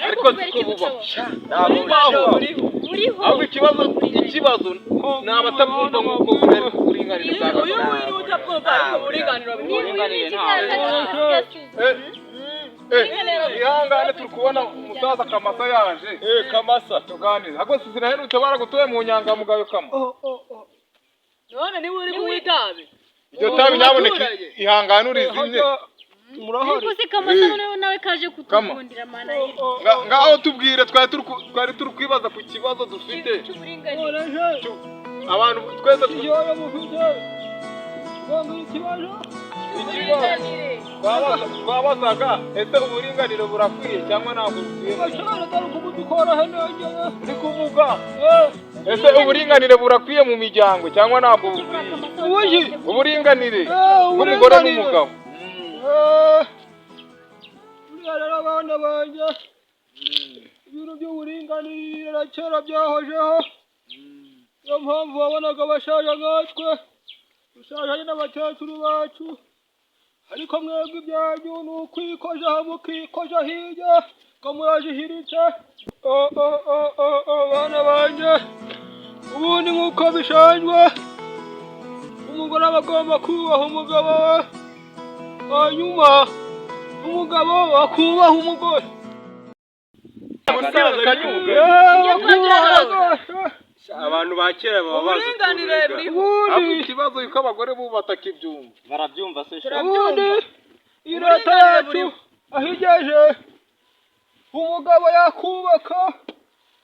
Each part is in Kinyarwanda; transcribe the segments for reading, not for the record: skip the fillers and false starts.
ariko siko buba ntabwo uriho ahubwo ikibazo ni abatabyumva nk'uko uburinganire bwa uyu nguyu utabyumva ariko uburinganire ihangane turi kubona umusaza Kamasa yaje Kamasa tuganire ahubwo sinaherutse baragutoye mu nyangamugayo kama none niba uri mu itabi iryo tabi nyaboneka ihangane urizimye ariko se Kamasa noneho nawe kaje kutugundira mana ye ngaho tubwire twari turi kwibaza ku kibazo dufite abantu twese ikibazo mufite ikibazo twabazaga ese uburinganire burakwiye cyangwa ntabwo bukwiye uri kuvuga ese uburinganire burakwiye mu miryango cyangwa ntabwo bukwiye uburinganire bw'umugore n'umugabo buriya rero abana banjye ibintu by'uburinganire na kera byahojeho niyo mpamvu wabonaga bashaje nkatwe dushaje n'abakecuru bacu ariko mwebwe ibyanyu ni ukwikoza mukikoza hirya ngo murajihiritse bana banjye ubundi nk'uko bisanzwe umugore aba agomba kubaha umugabo we hanyuma umugabo akubaha umugore abantu ba kera baba bazi uburinganire ikibazo yuko abagore bo batakibyumva barabyumva se ubundi iyi leta yacu aho igeje umugabo yakubaka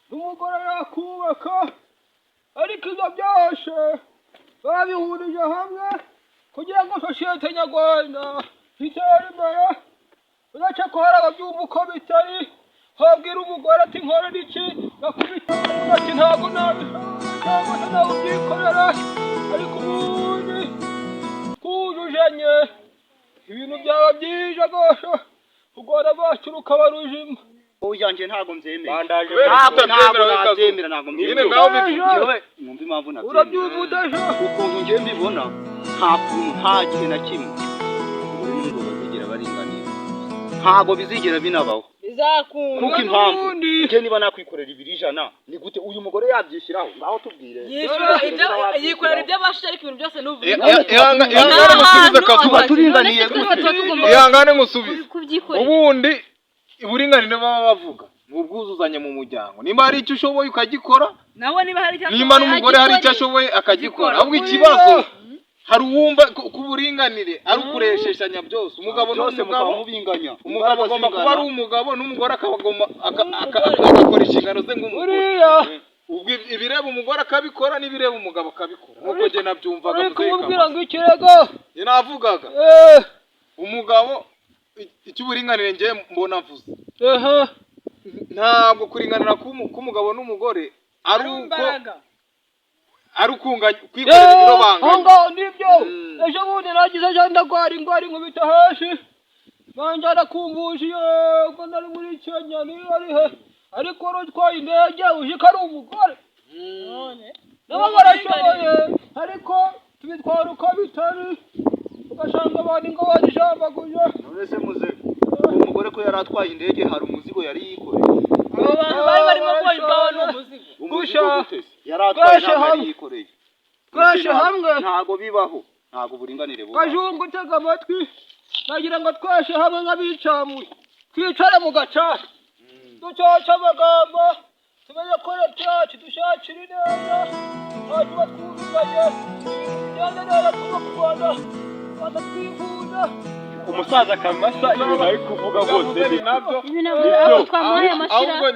n'umugore yakubaka ariko ibyo byose babihurije hamwe kugira ngo sosiyete nyarwanda itere imbere uretse ko hari ababyumva uko bitari habwira umugore ati nkorera iki nakubita ati ntabwo ntabwo nawe ubyikorera ariko ubundi twujujanye ibintu byaba byiza rwose u Rwanda rwacu rukaba rujima uyanjye ntabwo mbyemera ntabwo nabyemera ntabwo mbyemera numva impamvu nabyemera urabyumva udaje ukuntu ngiye mbibona nta gihe na kimwe ubundi ngo bazigera baringanira ntabwo bizigera binabaho kuko impamvu njye niba nakwikorera 200 ni gute uyu mugore yabyishyiraho ngaho tubwire yikorera ibyo abashije ariko ibintu byose n'uvuga ihangane ngusubize ubundi uburinganire baba bavuga ni ubwuzuzanye mu muryango nimba hari icyo ushoboye ukagikora nimba n'umugore hari icyo ashoboye akagikora ahubwo ikibazo hari uwumva ku buringanire ari ukuresheshanya byose umugabo n'umugabo umugabo agomba kuba ari umugabo n'umugore agakora inshingano ze nk'umugore ibireba umugore akabikora n'ibireba umugabo akabikora nk'uko njye nabyumvaga kumubwira ngo ikirego navugaga umugabo icy'uburinganire njye mbona mvuze ntabwo kuringanira k'umugabo n'umugore ari uko ari ukunganya kwikorera ibiro banganya ngaho nibyo ejo bundi nagize ndagwara ingwara inkubita hasi banjyana kumbujiye ubwo nari muri Kenya niyo ari he ariko rutwaye indege uje ko ari umugore nabo barashoboye ariko tubitwara uko bitari ugasanga abantu ngo bazijambaguje none se muze umugore ko yari atwaye indege hari umuzigo yari yikoreye abo bantu bari barimo kwajyaho n'umuzigo yari atwaye yari yikoreye twashe hamwe ntago bibaho ntago buringanire bubaho kajungu utega amatwi nagira ngo twashe hamwe nk'abicamuye twicare mu gacaca ducaca amagambo tumenye ko leta yacu dushakira ineza hanyuma twuzuzanye tugende neza tuba ku Rwanda Rwanda twifuza umusaza Kamasa ibintu ari kuvuga rwose nabyo ibintu twamuhaye amashira ahubwo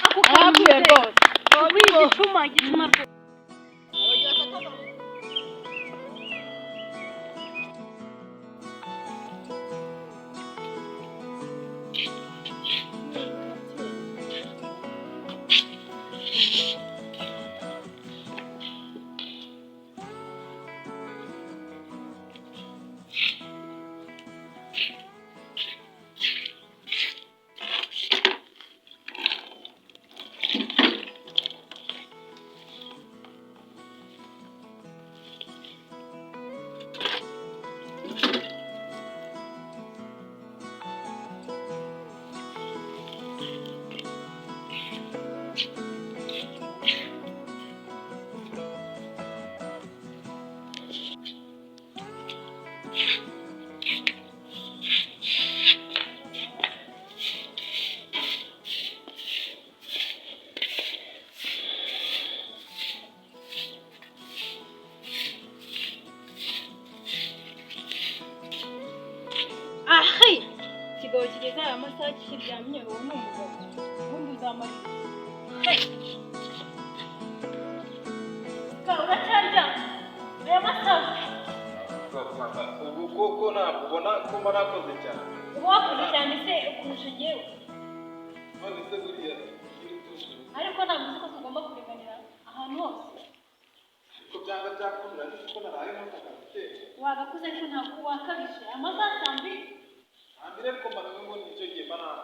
ako kantu rwose igicuma kiryamye uwo ni umugabo ubundi uzamarira uracyarya aya masaha ubu koko ntabwo ubona ko marakoze cyane uba wakoze cyane se kurusha njyewe none se buriya ariko ntabwo uzi ko tugomba kuringanira ahantu hose ko byanga byakundira ariko naraye ntakaze wagakuze ariko ntabwo wakabije amasaha saa mbiri ariko mbona nicyo gihe banana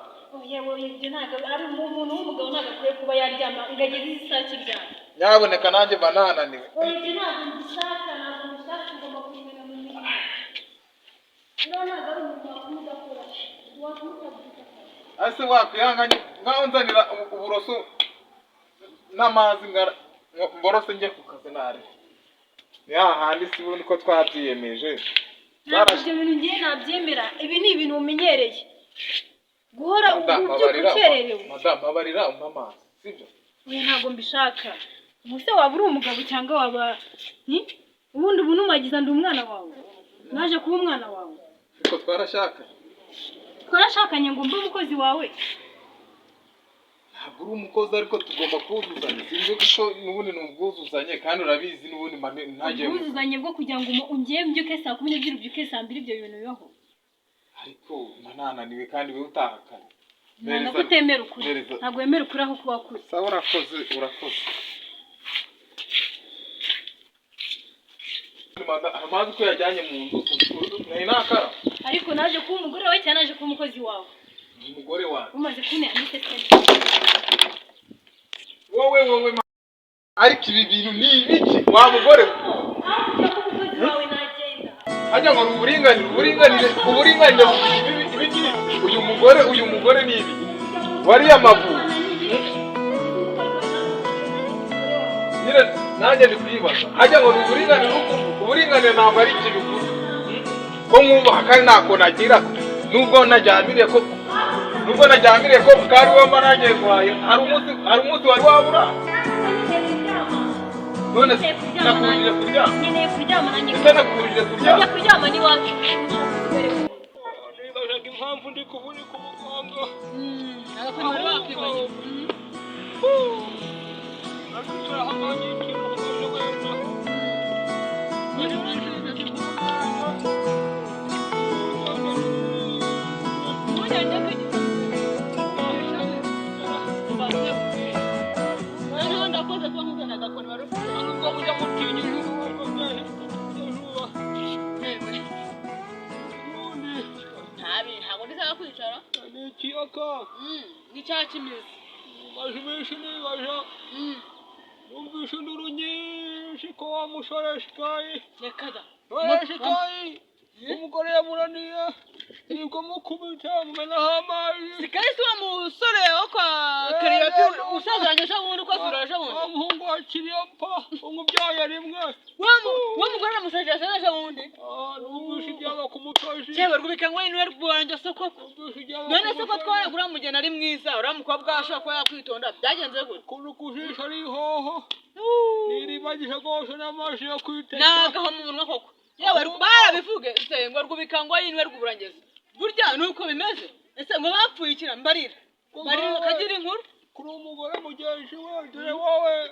yewe ibyo ntabwo ari umuntu w'umugabo ntabwo akwiye kuba yaryama ingageze isaha kiryama nyaboneka nanjye banananiwe ibyo ntabwo mbishaka ntabwo mbishaka ugomba kurimena mu mirimo rero ntabwo ari umuntu wakomeza akora wakomeza ase wakwihanganye nkaho nzanira uburoso n'amazi mborose njye ku kazi nari ni hahandi si ubundi ko twabyiyemeje ntabwo ibyo bintu ngiye nabyemera ibi ni ibintu umenyereye guhora ubyuka ukererewe madamu abarira umpa amazi sibyo oya ntabwo mbishaka ubuse waba uri umugabo cyangwa waba ubundi ubu numagiza ndi umwana wawe naje kuba umwana wawe ariko twarashakanye ngo mbe umukozi wawe ntabwo uri umukozi ariko tugomba kuwuzuzanya sinzi kuko n'ubundi ni ubwuzuzanye kandi urabizi n'ubundi ntagiye ubwuzuzanye bwo kugira ngo ungiye mbyuke saa 12 ubyuke saa 2 ibyo bintu bibaho ariko nananiwe kandi we utahakana ntabwo kutemera ukuri ntabwo wemera ukuri aho kuba kuri sawa urakoze amazi ko yajyanye mu nzu nari nakara ariko naje kuba umugore wawe cyane naje kuba umukozi wawe umugore wawe umaze kunera amitete wowe ariko ibi bintu ni ibiki wa mugore umukozi wawe nagenda hajya ngo uburinganire uyu mugore ni ibi wariye amavubi nanjye ndi kuyibaza hajya ngo uburinganire ntabwo ari iki bivuze ko mwubaha kandi ntako nagira nubwo najyamiriye ko kari wamba nagiye guhaye hari umunsi wari wabura none se nakurije kuryama nkeneye kuryama nanjye nakurije kuryama njya kuryama n'iwacu nibazaga impamvu ndi kuvunika umuganga agakomero bakwibagiwe numvise induru nyinshi ko wa musore shikayi reka da shikayi umugore yamuraniye nibwo mukubita mumenaho amazi Sikayi si wa musore wo kwa Kariyopi usazanye shabundi uko asura shabundi wa muhungu wa Kiriyopa umubyaye rimwe wa mugore namusaje asana shabundi numvise ibyaba kumutoshi Cyewe rwubikangwa inwe rwanjye soko none soko twara kuramugena ari mwiza uramukobwa ashaka ko yakwitonda byagenze gute kuri kujisha ari hoho niribagije gose n'amazi yo kwiteka nagaho mu munwa koko yewe barabivuge se ngo rwubikangwa inwe rwuburangeze burya nuko bimeze ese ngo bapfuye ikira mbarira kagira inkuru kuri umugore mugenzi we dore wowe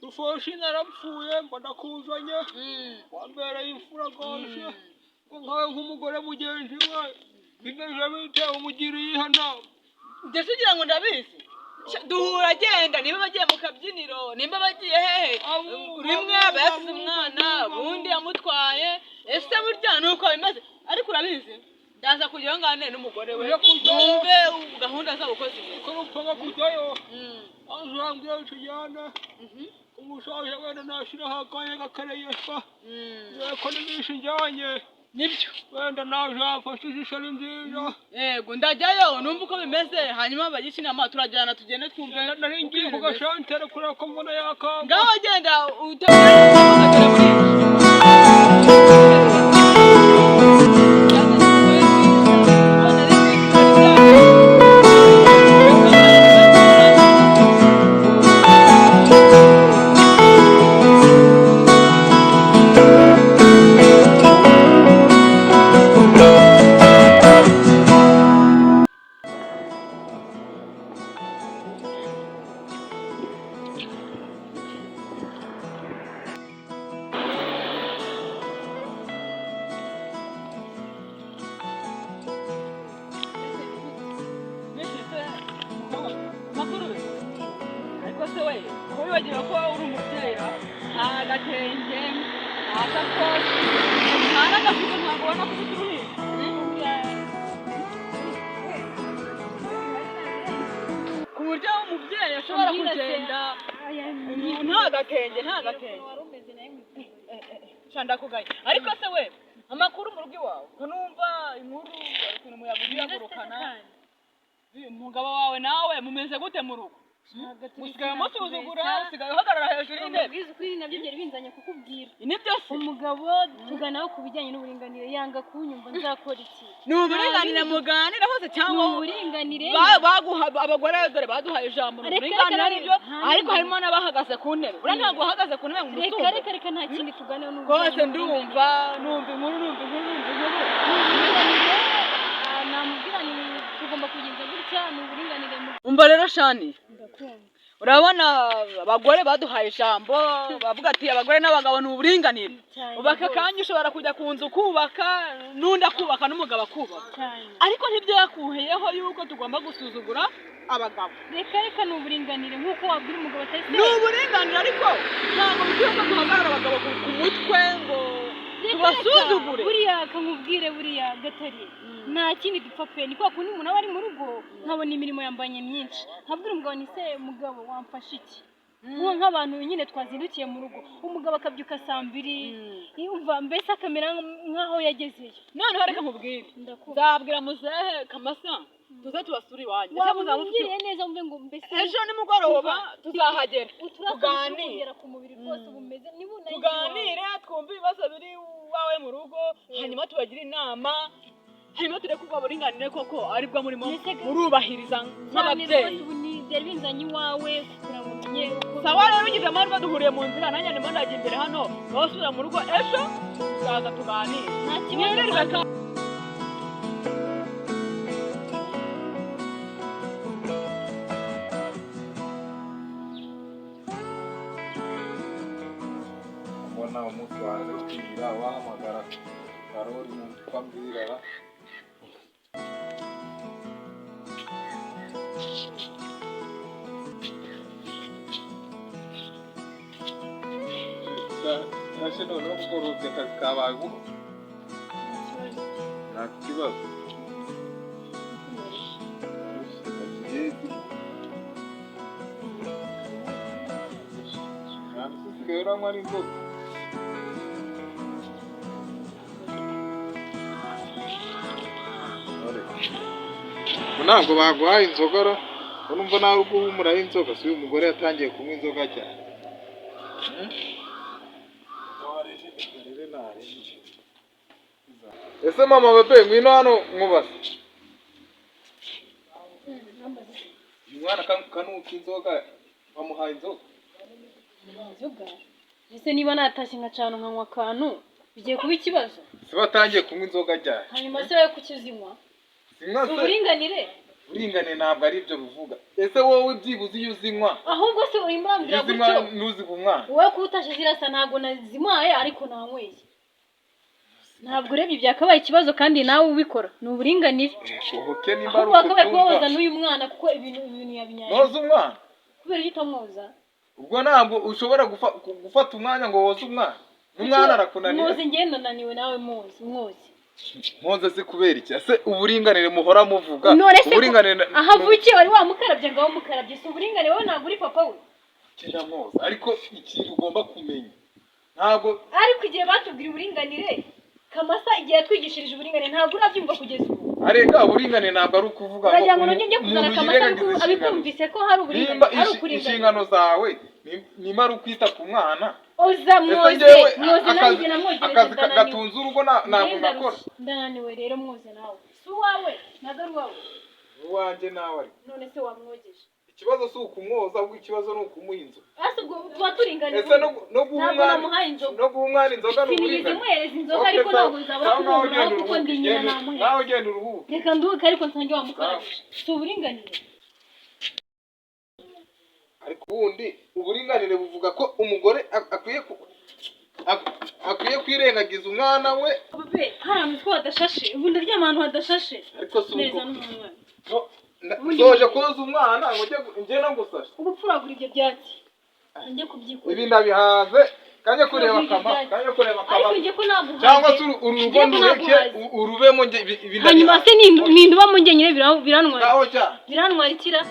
Rufoshi narapfuye mbona kuzanye wambereye imfura gose nkawe nk'umugore mugenzi we bimeze bite umugiriye ihana ndetse ugira ngo ndabizi duhura agenda niba bagiye mu kabyiniro nimba bagiye hehe rimwe basize umwana bundi yamutwaye ese burya nuko bimeze ariko urabizi ndaza kujyayo ngane n'umugore we numve gahunda zabo uko zimeze ko rupanga kujyayo azambwira tujyana umushaje wenda nashiraho akanya gakareyesha ko nibishe njyanye nibyo wenda naje afashe ijisho ari nziza yego ndajyayo numva uko bimeze hanyuma bagisha inama turajyana tugende twumve nari ngiye ku gashantere kureba ko mbona yakamba ngaho genda utegura muri amakuru be ariko se we ko wibagiwe ko uri umubyeyi nta gatenge nta sakoshi nta n'agafuka ntabwo ubona ko ufite uruhinja ku buryo umubyeyi ashobora kugenda nta gatenge ndakugaye ariko se we amakuru mu rugo iwawe kanumva inkuru ukuntu umuyaga uyagurukana umugabo wawe nawe mumeze gute mu rugo usigaye musuzugura usigaye uhagarara hejuru y'intebe ubwiza ukuri nabyo byari binzanye kukubwira ni byose umugabo tuganaho ku bijyanye n'uburinganire yanga kunyumva nzakora iki ni uburinganire muganira hose cyangwa uburinganire baguha abagore dore baduhaye ijambo uburinganire aribyo ariko harimo n'abahagaze ku ntebe uriya ntabwo uhagaze ku ntebe ngo umusumbe reka nta kindi tuganeho rwose ndumva inkuru namubwira ni tugomba kugenza gutya ni uburinganire umva rero shani urabona abagore baduhaye ijambo bavuga ati abagore n'abagabo ni uburinganire ubu aka kanya ushobora kujya ku nzu kubaka n'undi akubaka n'umugabo akubaka ariko ntibyakuheyeho yuko tugomba gusuzugura abagabo reka ni uburinganire nk'uko wabwira umugabo atari ni uburinganire ariko ntabwo bikwiye ko duhagarara abagabo ku mutwe ngo tubasuzugure buriya kamubwire buriya gatari nta kindi dupfa pe ni kwa kundi umuntu aba ari mu rugo nkabona imirimo yambanye myinshi nkabwira umugabo ni se mugabo wamfasha iki uwo nk'abantu nyine twazindukiye mu rugo umugabo akabyuka saa 2 umva mbese akamera nk'aho yagezeyo noneho reka nkubwire nzabwira muzehe kamasa tuze tubasura iwanyu wamubwiriye neza mve ngo mbese ejo nimugoroba tuzahagera tuganire ku mubiri rwose bumeze tuganire twumve ibibazo biri wawe mu rugo hanyuma tubagire inama hanyuma tureke ubwo buringanire koko aribwo murimo murubahiriza nk'ababyeyi byari binzanye iwawe kugira ngo umenye sawa rero ugize amahirwe duhuriye mu nzira nanjye ndimo ndajya imbere hano basubira mu rugo ejo tuzaza tuganire nta kibazo mbona umunsi waje ukira wahamagara Karoli mu kwambwira Nashe noneho kukorobya akazi kabaye ubu nta kibazo usigaye uranywa n'inzoga ntabwo baguhaye inzoga ra urumva nawe ubwo uhumuraho inzoga si uyu mugore yatangiye kunywa inzoga cyane ese mama bebe ngwino hano nkubaze uyu mwana kanuka inzoga bamuhaye inzoga ese niba natashye nkacana nkanywa akantu bigiye kuba ikibazo se batangiye kunywa inzoga ryari hanyuma se wowe kukizinywa uburinganire uburinganire ntabwo ari ibyo bivuga ese wowe byibuze iyo uzinywa ahubwo se urimo urambwira gutyo ntuziha umwana wowe kuba utashye zirasa ntabwo nazimuhaye ariko nanyweye ntabwo urebye byakabaye ikibazo kandi nawe ubikora ni uburinganire ahubwo wakabaye kubabaza n'uyu mwana kuko ibintu yabinyaye noza umwana kubera icyo utamwoza ubwo ntabwo ushobora gufata umwanya ngo woze umwana n'umwana arakunanira mwoze ngenda naniwe nawe mwoze se kubera iki ese uburinganire muhora muvuga uburinganire aha avukiye wari wamukarabye ngo wamukarabye si uburinganire wowe ntabwo uri papa we kera mwoza ariko ikintu ugomba kumenya ntabwo ariko igihe batubwira uburinganire kamasa igihe yatwigishirije uburinganire ntabwo urabyumva kugeza ubu arega uburinganire ntabwo ari ukuvuga ngo uragira ngo njye kuzana kamasa abikumvise ko hari uburinganire ari ukuringanire inshingano zawe nimba ari ukwita ku mwana oza mwoze nanjye namwogereje akazi gatunze urugo ntabwo ngakora ndananiwe rero mwoze nawe si uwawe ntabwo ari uwawe uwanjye nawe ari none se wamwogeje ikibazo si ukumwoza ahubwo ikibazo ni ukumuha inzoga ese ubwo tuba turinganiye ese no guha umwana inzoga ni sinigeze muhereza inzoga ariko ntabwo uzabura kumubura kuko ndi nyina namuhe nawe ugenda uruhuke reka nduhuke ariko nsange wamukarabye si uburinganire ariko ubundi uburinganire buvuga ko umugore akwiye kwirengagiza umwana we bebe hari ahantu ko hadashashe ubu ndaryama ahantu hadashashe ariko si neza n'umwana Soje koza umwana ngo njye no gusasha. Ubupfuragura ibyo byatsi. Njye kubyikora. Ibi ndabihaze. Kanye kureba kama. Ariko njye ko naguhaze. Cyangwa se urugondo reke urubemo njye ibi ndabihaze. Hanyuma se ninduba mu njye nyine birantwara. Aho cya. Birantwara ikira.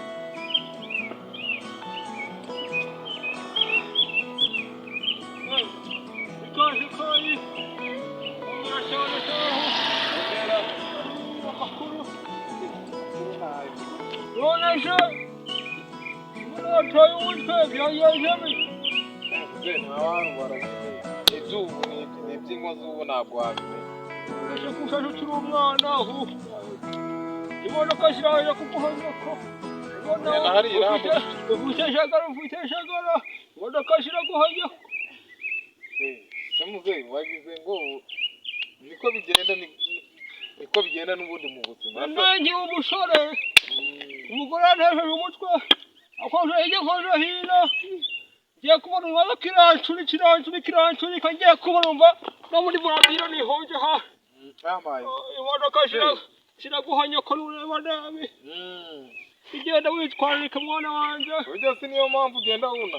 Niko bigenda n'ubundi mu buzima. Nanjye umusore umugore antesheje umutwe akoje hirya akoje hino ngiye kubona umwana kiranshuri kagiye kubona umva no muri burabiro nihonje ha imodoka shiraguhanya ko nureba nabi igenda witwararika mwana wanje buryo si niyo mpamvu ugenda wuna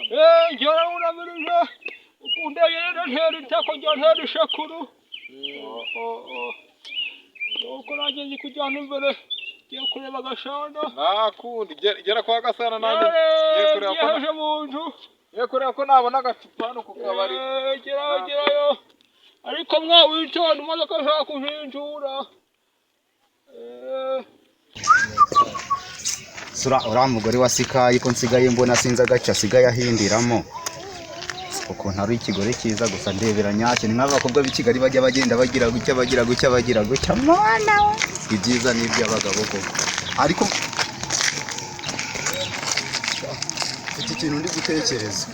njyewe wunabirije ukundeye rero ntera itako njya ntera ishakuru nuko nanjye nzi kujyana imbere ngiye kureba agashanda nakundi gera kwa Gasana nanjye ngiye mu nzu ngiye kureba ko nabona agacupa no kukabari gerayo ariko mwawitonda imodoka ashaka kuhinjura uriya mugore wa Sikayi ko nsigaye mbona sinzi agace asigaye ahindiramo ukuntu ari ikigore cyiza gusa ndebera nyacyo ni nk'abakobwa b'i Kigali bajya bagenda bagira gutya mwana we ibyiza ni iby'abagabo koko ariko iki kintu ndi gutekereza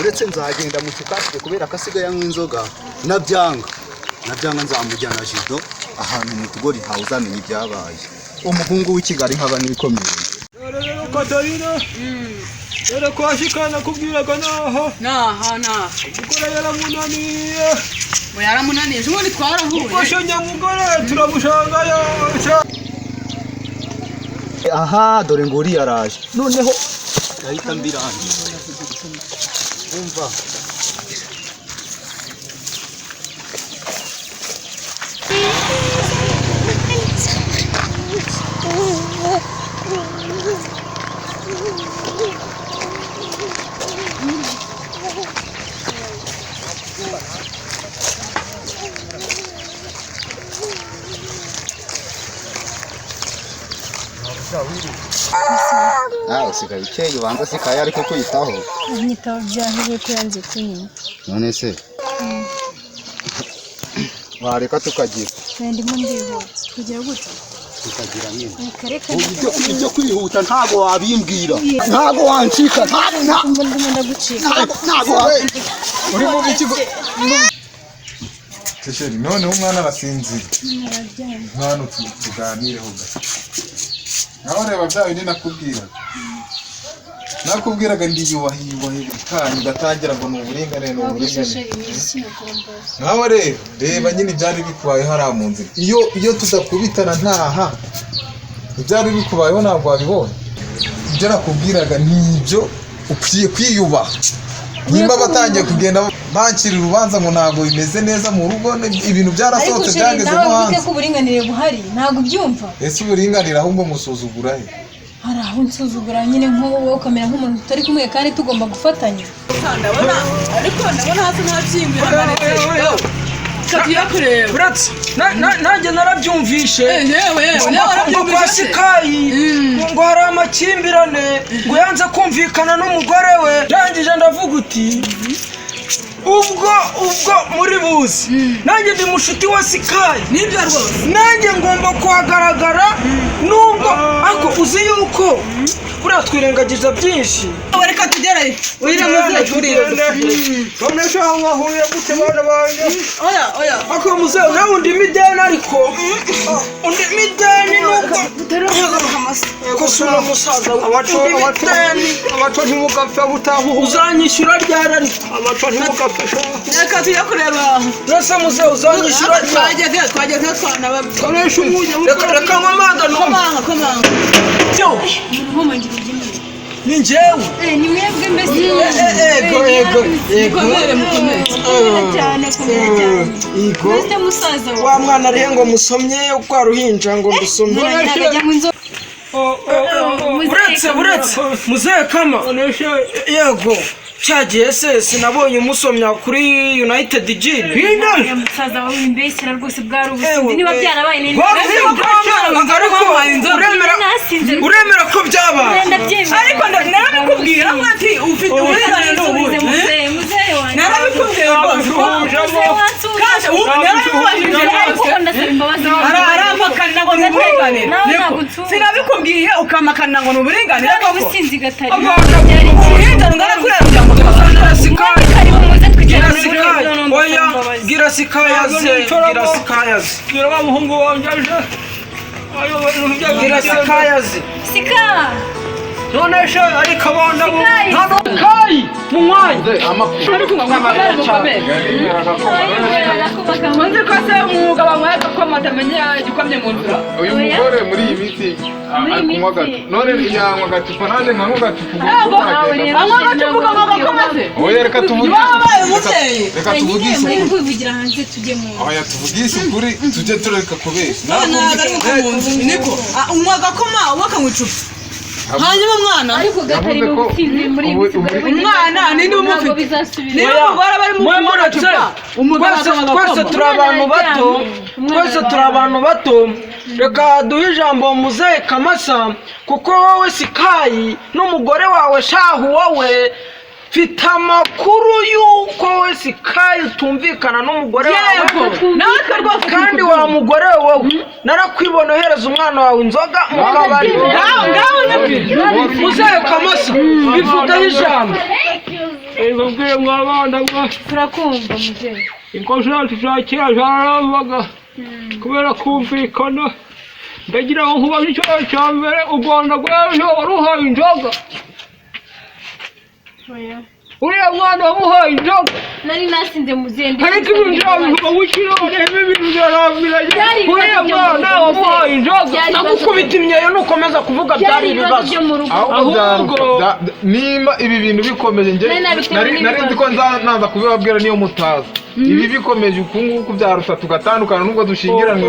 uretse nzagenda mu tukafite kubera ko asigaye anywa inzoga nabyanga nzamujyana jido ahantu mu tugori ntawe uzamenya ibyabaye umuhungu w'i Kigali nkaba nikomeye Katarina Yara kwashikana kubwiraga naho umugore yaramunaniye ngo yaramunaniye ejo bundi twarahuye ufashe nyamugore turamushangayo aha dore ngo uriya araje noneho yahita mbirangira umva usigaye ukeye ubanza Sikayi ariko kwitaho Nyitaho byahiye ko yanze kunyina none se wareka tukagira ndimo ndihutse kugira gute tukagira nyine kareka ibyo kwihuta ntago wabimbwira ntago wancika ntago ndagucika ntago uri mu bikigo Tesheri none umwana arasinzira mwana tuganireho gato nawe reba byawe ni nakubwiraga ndiyubahiye kandi gatangira ngo ni uburinganire nawe reba nyine byari bikubaye hariya mu nzira iyo tudakubitana ntaha ibyari bikubayeho ntabwo wabibonye ibyo nakubwiraga nibyo ukwiye kwiyubaha nimba batangiye kugenda bancira urubanza ngo ntabwo bimeze neza mu rugo ibintu byarasohotse byagezemo hanze ko uburinganire buhari ntabwo ubyumva ese uburinganire ahubwo musuzugura he hari aho nsuzugura nyine nk'uwo ukamera nk'umuntu tutari kumwe kandi tugomba gufatanya ariko ndabona hasi nta byimbira kureba uretse nanjye narabyumvishe yewe ngo kwa Sikayi ngo hari amakimbirane ngo yanze kumvikana n'umugore we ndangije ndavuga uti ubwo muri buzi nanjye ndi mushuti wa Sikayi nibyo rwose nanjye ngomba kuhagaragara nubwo ariko uzi yuko buriya twirengagiza byinshi reka tugereyo uyiramuze kurira none se aho wahuye gute bana banjye oya ako muzehe nawe undi mideni ariko undi mideni nubwo ko sura musaza abaco ntimugapfa butahuha uzanyishyura ryari ariko abaco ntimugapfa reka tujya kureba nose muze uzanyishyura twageze twanaba koresha umunyu reka nkomanga komanga ni njyewe ni mwebwe mbese yego cyane mbese musaza wa mwana arihe ngo musomye kwa ruhinja ngo ndusomye buretse muzehe kama yego cyagiye se sinabonye umusomya kuri United Gin musaza wawe mbese rwose bwari ubusinzi niba byarabaye neza uremera ko byabaye ariko narabikubwira ati ufite uburenganzira n'ubundi muzehe wanjye narabikubwira arampakanira ngo ni uburenganire sinabikubwiye ukamakanira ngo ni uburenganire ubusinzi gatari gira sikayaze gira wa muhungu wanjye aje gira sikayaze sika none she ariko abana bo ntabwo kai munywaye ariko nzi ko se umwuga bamwaye ko matamenye igikomye mu nzira uyu mugore muri iyi minsi kunywa gato none yanywa agacupa nanjye nkanywa agacupa anywa agacupa kamaze oya reka tuvugishe reka tuvugishe kuvugira hanze tujye mu oya tuvugishe ukuri tujye tureka kubeshya niko unywa agakoma wakanywa icupa hanyuma umwana ariko gatari n'ubutsinzi muri umwana ni n'umufite niba umugore bari mu cupa twese turi abantu bato reka duhe ijambo muzehe Kamasa kuko wowe sikayi n'umugore wawe shahu wowe mfite amakuru y'uko we sikayi utumvikana n'umugore wawe kandi wa mugore wowe narakwibona uhereza umwana wawe inzoga mu kabari muzehe Kamasa bivugaho ijambo mbabwiye mwabana turakumva muzehe ikosa yacu za kera zaravaga kubera kumvikana ndagira ngo nkubaze ikibazo cya mbere u Rwanda rw'ejo wari uhaye inzoga uriya mwana wamuhaye inzoga nari nasinze muzehe ariko ibintu byabivuga w'ikirore ibintu byarambiranye uriya mwana wamuhaye inzoga nagukubita imyeyo nukomeza kuvuga byari ibibazo ahubwo niba ibi bintu bikomeje nge nari nzi ko naza kubibabwira niyo mutaza ibi bikomeje uku nguku byaruta tugatandukana nubwo dushingiranwe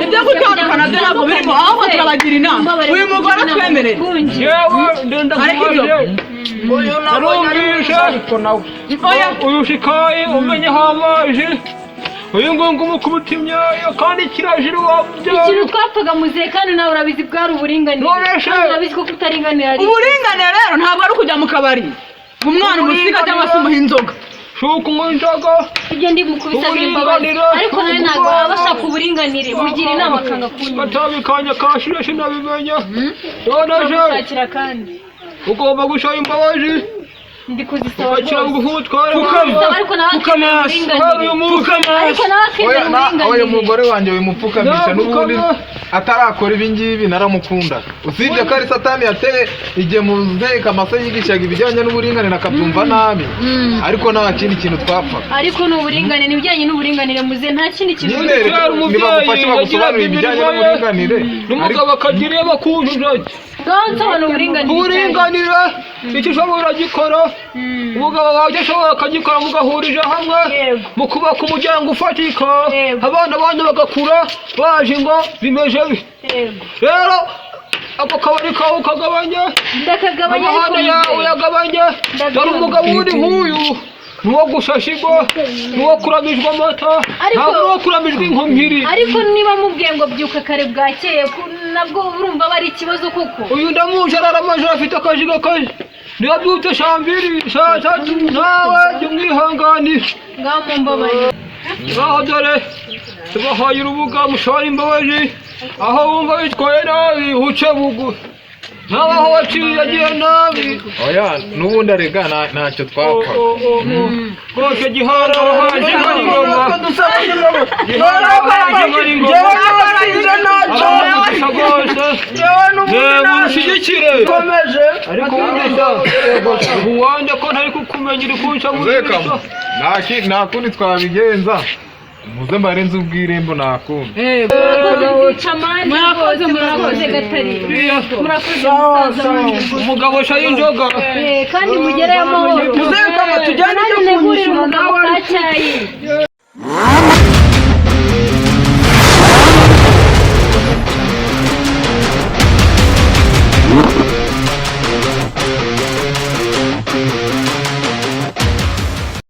ibyo gutandukana byo ntabwo birimo ahubwo turabagira inama uyu mugore twemerere yewe ndenda uyu narumvishe uyu shikaye umenyeho amazi uyu nguyu umukubita imyeyo kandi kirazira wabyara ikintu twapfaga muzehe kandi nawe urabizi bwari uburinganire urabizi ko kutaringanira ari uburinganire rero ntabwo ari ukujya mu kabari umwana umusiga cyangwa se umuha inzoga shuka unywa inzoga ibyo ndi mukubisa imbabazi ariko nawe ntabwo aba ashaka uburinganire mugira inama akanga kunywa gatabikanya kashire sinabimenya none gushakira kandi ugomba gushaka imbabazi ndi kuzisaba ukakira ngufu umutware ariko nawe oya umugore wanjye wimupfukamisha n'ubundi atarakora ibi ngibi naramukunda usibye ko ari satani yateye igihe muzehe Kamasa yigishaga ibijyanye n'uburinganire akabyumva nabi ariko nta kindi kintu twapfaga ariko ni uburinganire ibijyanye n'uburinganire muzehe nta kindi kintu nibagufashe bagusobanurira ibijyanye n'uburinganire n'umugabo akagira iyo bakujuje uburinganire icyo ushobora gikora umugabo wawe ashobora akagikora mugahurije hamwe mu kubaka umuryango ufatika abana banyu bagakura baje ngo bimeje rero ako kabari kawe ukagabanya amahane yawe uyagabanya dore umugabo uri nk'uyu nuwo gushashigwa nuwo kuramijwe amata ntabwo nuwo kuramijwe inkomiri ariko niba mubwiye ngo byuka kare bwakeye nabwo urumva bari ikibazo koko uyu ndamuje araramaje afite akajiga kaje niyo byutse shambiri saa tatu nawe jya umwihanganira ngaho mumbabarire ngaho dore tubahaye urubuga mushora imbabazi aho wumva witwaye nabi uce bugufi nabaho waciye agiye nabi oya n'ubundi arega ntacyo twapfa rwose gihara haje muri ngoma mushyigikire ariko ubuwande ko ntari kukumenya uri kunca nta kundi twabigenza muze mbarenze ubwirembo nakundi murakoze gatari murakoze umugabo shaye injoga kandi mugereyo amahoro tuzekama tujyane negurira umugabo ka cyayi